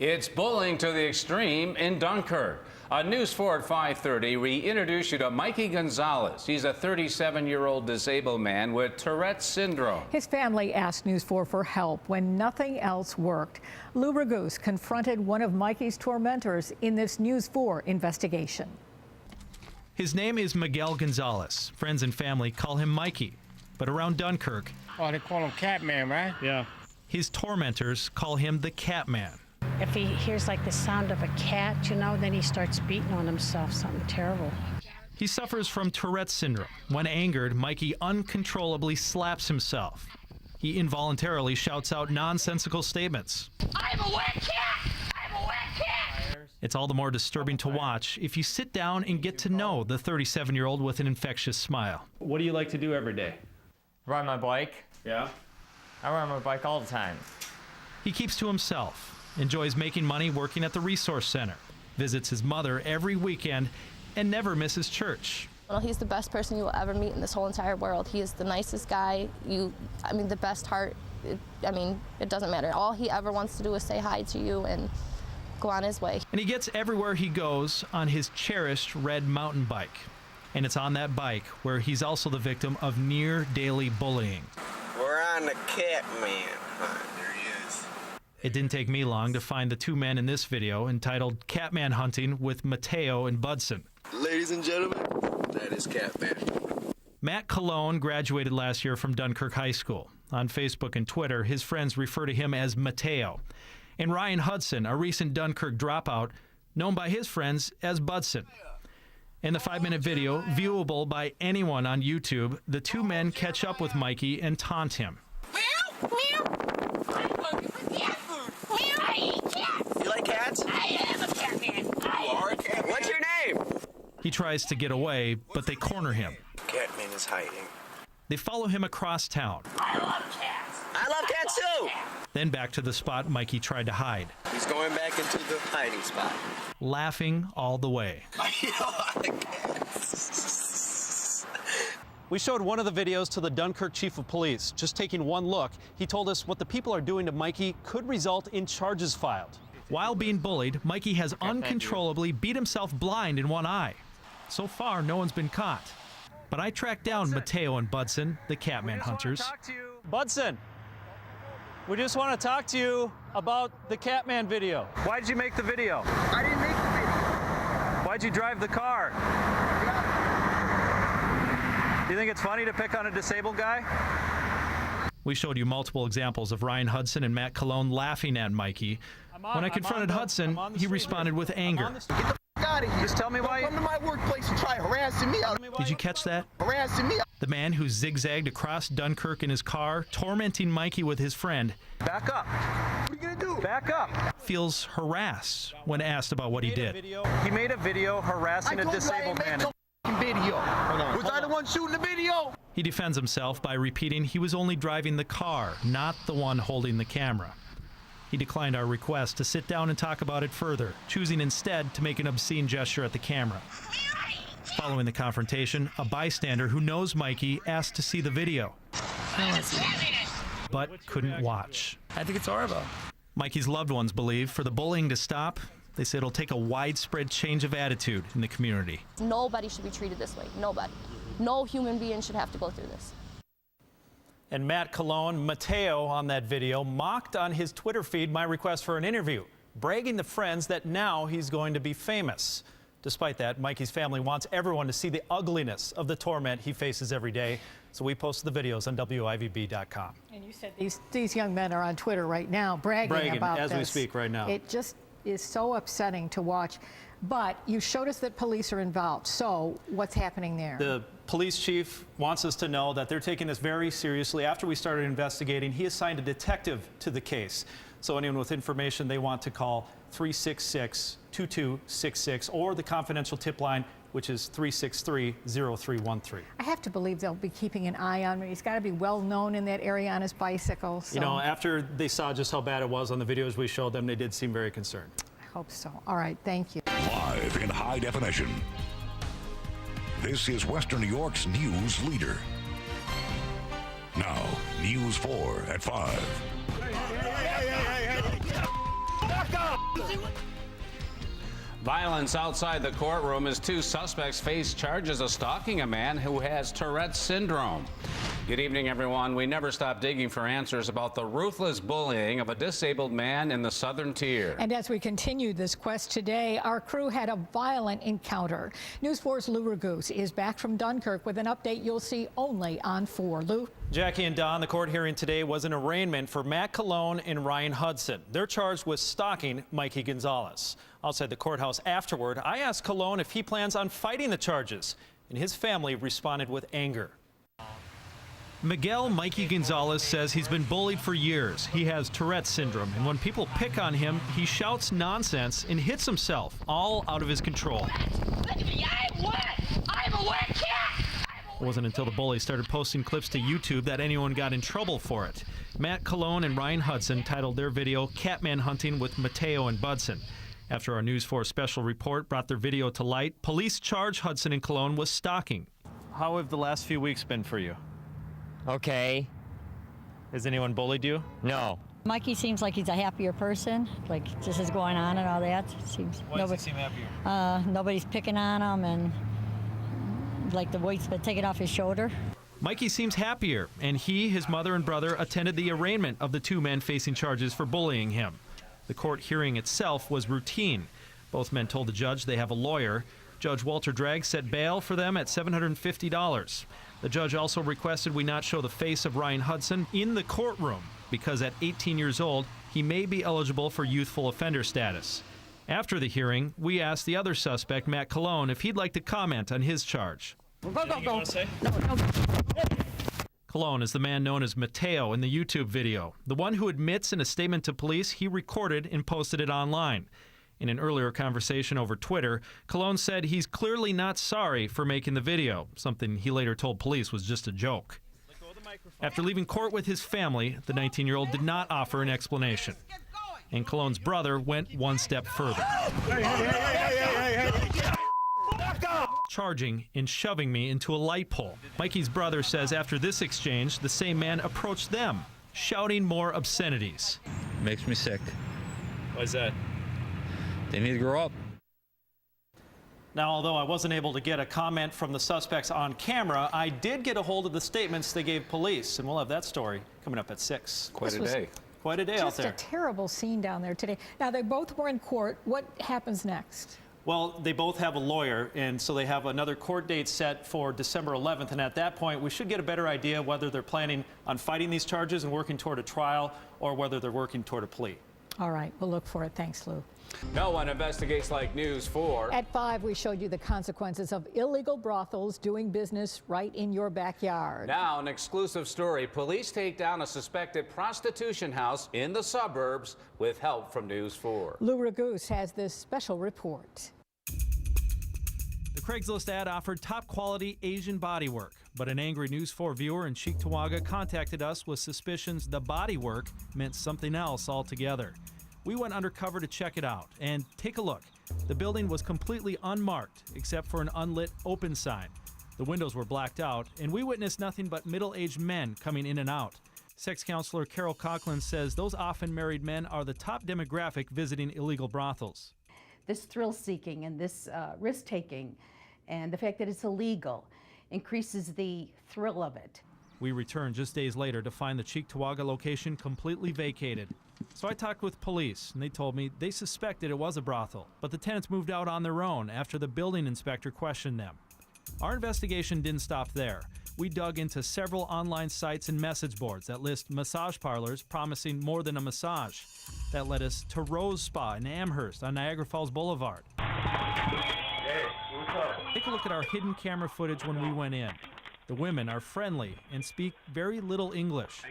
It's bullying to the extreme in Dunkirk. On News 4 at 5:30, we introduce you to Mikey Gonzalez. He's a 37-year-old disabled man with Tourette's syndrome. His family asked News 4 for help when nothing else worked. Lou Raguse confronted one of Mikey's tormentors in this News 4 investigation. His name is Miguel Gonzalez. Friends and family call him Mikey. But around Dunkirk, oh, they call him Catman, right? Yeah. His tormentors call him the Catman. If he hears like the sound of a cat, you know, then he starts beating on himself, something terrible. He suffers from Tourette's syndrome. When angered, Mikey uncontrollably slaps himself. He involuntarily shouts out nonsensical statements. I'm a wet cat! I'm a wet cat! It's all the more disturbing to watch if you sit down and get to know the 37-year-old with an infectious smile. What do you like to do every day? Ride my bike. Yeah? I ride my bike all the time. He keeps to himself, enjoys making money working at the resource center, visits his mother every weekend, and never misses church. Well, he's the best person you will ever meet in this whole entire world. He is the nicest guy. The best heart. It doesn't matter. All he ever wants to do is say hi to you and go on his way. And he gets everywhere he goes on his cherished red mountain bike. And it's on that bike where he's also the victim of near daily bullying. We're on the Catman. There he is. It didn't take me long to find the two men in this video entitled Catman Hunting with Mateo and Budson. Ladies and gentlemen, that is Catman. Matt Colon graduated last year from Dunkirk High School. On Facebook and Twitter, his friends refer to him as Mateo. And Ryan Hudson, a recent Dunkirk dropout, known by his friends as Budson. In the 5-minute video, viewable by anyone on YouTube, the two men catch up with Mikey and taunt him. Meow, meow. I'm looking for cat food. Meow, I eat cats. You like cats? I am a Catman. You are a Catman? What's your name? He tries to get away, but they corner him. Catman is hiding. They follow him across town. I love cats. I love cats too. Then back to the spot Mikey tried to hide. He's going back into the hiding spot. Laughing all the way. We showed one of the videos to the Dunkirk chief of police. Just taking one look, he told us what the people are doing to Mikey could result in charges filed. While being bullied, Mikey has uncontrollably beat himself blind in one eye. So far, no one's been caught. But I tracked down Mateo and Budson, the Catman hunters. Budson, we just want to talk to you about the Catman video. Why did you make the video? I didn't make the video. Why'd you drive the car? Do you think it's funny to pick on a disabled guy? We showed you multiple examples of Ryan Hudson and Matt Colon laughing at Mikey. When I confronted Hudson, he responded with anger. Get the f out of here. Just tell me why. Don't come to my workplace and try harassing me. Did you catch that? Harassing me. The man who zigzagged across Dunkirk in his car, tormenting Mikey with his friend. Back up. What are you gonna do? Back up. Feels harassed when asked about what he did. He made a video harassing a disabled man. Video. Was I the one shooting the video? He defends himself by repeating he was only driving the car, not the one holding the camera. He declined our request to sit down and talk about it further, choosing instead to make an obscene gesture at the camera. Following the confrontation, a bystander who knows Mikey asked to see the video, but couldn't watch. I think it's horrible. Mikey's loved ones believe for the bullying to stop, they say it'll take a widespread change of attitude in the community. Nobody should be treated this way. Nobody. No human being should have to go through this. And Matt Colon, Mateo on that video, mocked on his Twitter feed my request for an interview, bragging to friends that now he's going to be famous. Despite that, Mikey's family wants everyone to see the ugliness of the torment he faces every day. So we posted the videos on WIVB.com. And you said these young men are on Twitter right now bragging about as this. we speak right now. It just is so upsetting to watch. But you showed us that police are involved. So what's happening there? The police chief wants us to know that they're taking this very seriously. After we started investigating, he assigned a detective to the case. So anyone with information they want to call 366-2266 or the confidential tip line, which is 363-0313. I have to believe they'll be keeping an eye on him. He's got to be well known in that area on his bicycle. So. You know, after they saw just how bad it was on the videos we showed them, they did seem very concerned. I hope so. All right, thank you. Live in high definition. This is Western New York's news leader. Now, News 4 at 5. Back up! Violence outside the courtroom as two suspects face charges of stalking a man who has Tourette's syndrome. Good evening, everyone. We never stop digging for answers about the ruthless bullying of a disabled man in the Southern Tier. And as we continue this quest today, our crew had a violent encounter. News 4's Lou Raguse is back from Dunkirk with an update you'll see only on 4. Lou? Jackie and Don, the court hearing today was an arraignment for Matt Colon and Ryan Hudson. They're charged with stalking Mikey Gonzalez. Outside the courthouse afterward, I asked Colon if he plans on fighting the charges, and his family responded with anger. Miguel Mikey Gonzalez says he's been bullied for years. He has Tourette's syndrome, and when people pick on him, he shouts nonsense and hits himself, all out of his control. Look at me, I'm wet! I'm a wet cat! It wasn't until the bully started posting clips to YouTube that anyone got in trouble for it. Matt Colon and Ryan Hudson titled their video Catman Hunting with Mateo and Budson. After our News 4 special report brought their video to light, police charged Hudson and Colon with stalking. How have the last few weeks been for you? Okay. Has anyone bullied you? No. Mikey seems like he's a happier person, like this is going on and all that. Seems Why does he seem happier? nobody's picking on him, and like the weight's been taken off his shoulder. Mikey seems happier, and he, his mother, and brother attended the arraignment of the two men facing charges for bullying him. The court hearing itself was routine. Both men told the judge they have a lawyer. Judge Walter Dragg set bail for them at $750. The judge also requested we not show the face of Ryan Hudson in the courtroom because at 18 years old, he may be eligible for youthful offender status. After the hearing, we asked the other suspect, Matt Colon, if he'd like to comment on his charge. Go. Colon is the man known as Mateo in the YouTube video, the one who admits in a statement to police he recorded and posted it online. In an earlier conversation over Twitter, Colon said he's clearly not sorry for making the video, something he later told police was just a joke. After leaving court with his family, the 19-year-old did not offer an explanation. And Colon's brother went one step further. Charging and shoving me into a light pole. Mikey's brother says after this exchange, the same man approached them, shouting more obscenities. Makes me sick. Why is that? They need to grow up. Now, although I wasn't able to get a comment from the suspects on camera, I did get a hold of the statements they gave police, and we'll have that story coming up at 6. Quite a day. Quite a day out there. Just a terrible scene down there today. Now, they both were in court. What happens next? Well, they both have a lawyer, and so they have another court date set for December 11th, and at that point, we should get a better idea whether they're planning on fighting these charges and working toward a trial, or whether they're working toward a plea. All right, we'll look for it. Thanks, Lou. No one investigates like News 4. At 5, we showed you the consequences of illegal brothels doing business right in your backyard. Now, an exclusive story. Police take down a suspected prostitution house in the suburbs with help from News 4. Lou Raguse has this special report. The Craigslist ad offered top-quality Asian bodywork, but an angry News 4 viewer in Cheektowaga contacted us with suspicions the bodywork meant something else altogether. We went undercover to check it out, and take a look. The building was completely unmarked, except for an unlit open sign. The windows were blacked out, and we witnessed nothing but middle-aged men coming in and out. Sex counselor Carol Coughlin says those often married men are the top demographic visiting illegal brothels. This thrill-seeking and this risk-taking and the fact that it's illegal increases the thrill of it. We returned just days later to find the Cheektowaga location completely vacated. So I talked with police, and they told me they suspected it was a brothel, but the tenants moved out on their own after the building inspector questioned them. Our investigation didn't stop there. We dug into several online sites and message boards that list massage parlors promising more than a massage. That led us to Rose Spa in Amherst on Niagara Falls Boulevard. Hey, what's up? Take a look at our hidden camera footage when we went in. The women are friendly and speak very little English.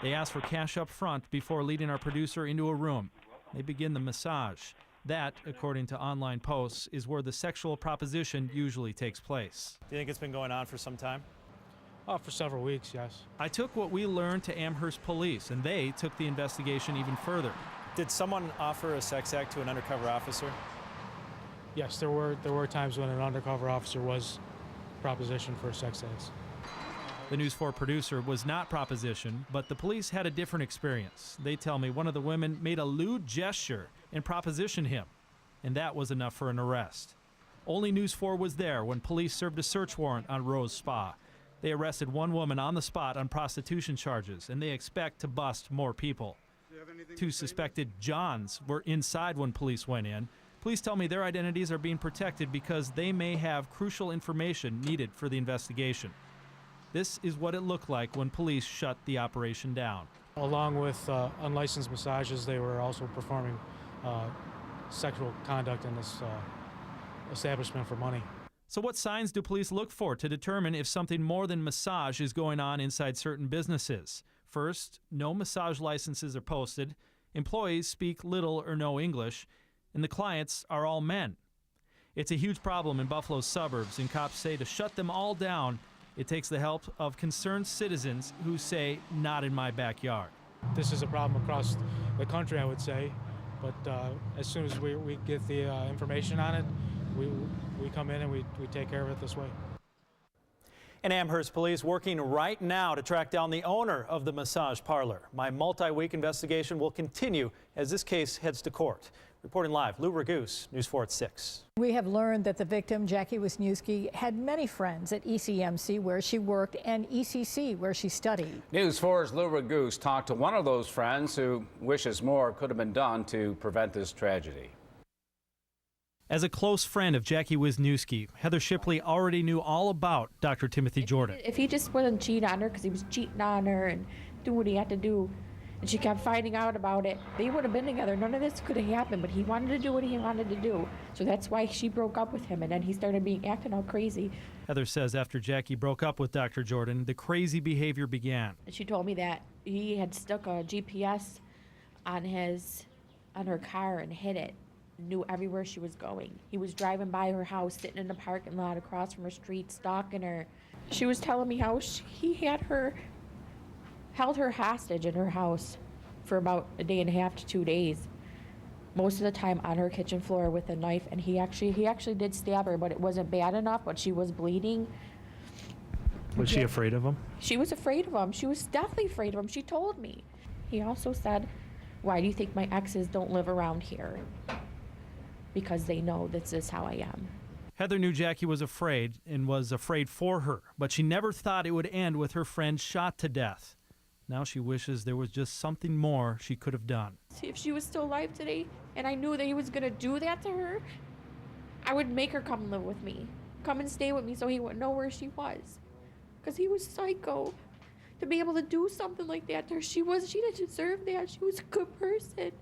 They ask for cash up front before leading our producer into a room. They begin the massage. That, according to online posts, is where the sexual proposition usually takes place. Do you think it's been going on for some time? Oh, for several weeks, yes. I took what we learned to Amherst police, and they took the investigation even further. Did someone offer a sex act to an undercover officer? Yes, there were times when an undercover officer was propositioned for sex acts. The News 4 producer was not propositioned, but the police had a different experience. They tell me one of the women made a lewd gesture and propositioned him, and that was enough for an arrest. Only News 4 was there when police served a search warrant on Rose Spa. They arrested one woman on the spot on prostitution charges, and they expect to bust more people. 2 suspected Johns were inside when police went in. Police tell me their identities are being protected because they may have crucial information needed for the investigation. This is what it looked like when police shut the operation down. Along with unlicensed massages, they were also performing sexual conduct in this establishment for money. So what signs do police look for to determine if something more than massage is going on inside certain businesses? First, no massage licenses are posted, employees speak little or no English, and the clients are all men. It's a huge problem in Buffalo's suburbs, and cops say to shut them all down, it takes the help of concerned citizens who say, not in my backyard. This is a problem across the country, I would say, but as soon as we get the information on it, we come in and we take care of it this way. And Amherst police working right now to track down the owner of the massage parlor. My multi-week investigation will continue as this case heads to court. Reporting live, Lou Raguse, News 4 at 6. We have learned that the victim, Jackie Wisniewski, had many friends at ECMC where she worked and ECC where she studied. News 4's Lou Raguse talked to one of those friends who wishes more could have been done to prevent this tragedy. As a close friend of Jackie Wisniewski, Heather Shipley already knew all about Dr. Timothy Jordan. If he just wasn't cheating on her because he was cheating on her and doing what he had to do, and she kept finding out about it, they would have been together. None of this could have happened, but he wanted to do what he wanted to do. So that's why she broke up with him, and then he started acting all crazy. Her says after Jackie broke up with Dr. Jordan, the crazy behavior began. And she told me that he had stuck a GPS on her car and hid it. Knew everywhere she was going. He was driving by her house, sitting in the parking lot across from her street, stalking her. She was telling me how he had held her hostage in her house for about a day and a half to 2 days. Most of the time on her kitchen floor with a knife, and he actually did stab her, but it wasn't bad enough, but she was bleeding. Was she afraid of him? She was afraid of him. She was definitely afraid of him. She told me. He also said, "Why do you think my exes don't live around here?" Because they know this is how I am. Heather knew Jackie was afraid and was afraid for her, but she never thought it would end with her friend shot to death. Now she wishes there was just something more she could have done. See, if she was still alive today and I knew that he was going to do that to her, I would make her come live with me. Come and stay with me so he wouldn't know where she was. Because he was psycho. To be able to do something like that to her, she didn't deserve that. She was a good person.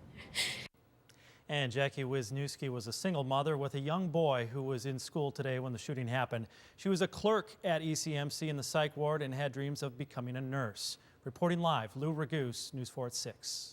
And Jackie Wisniewski was a single mother with a young boy who was in school today when the shooting happened. She was a clerk at ECMC in the psych ward and had dreams of becoming a nurse. Reporting live, Lou Raguse, News 4 at 6.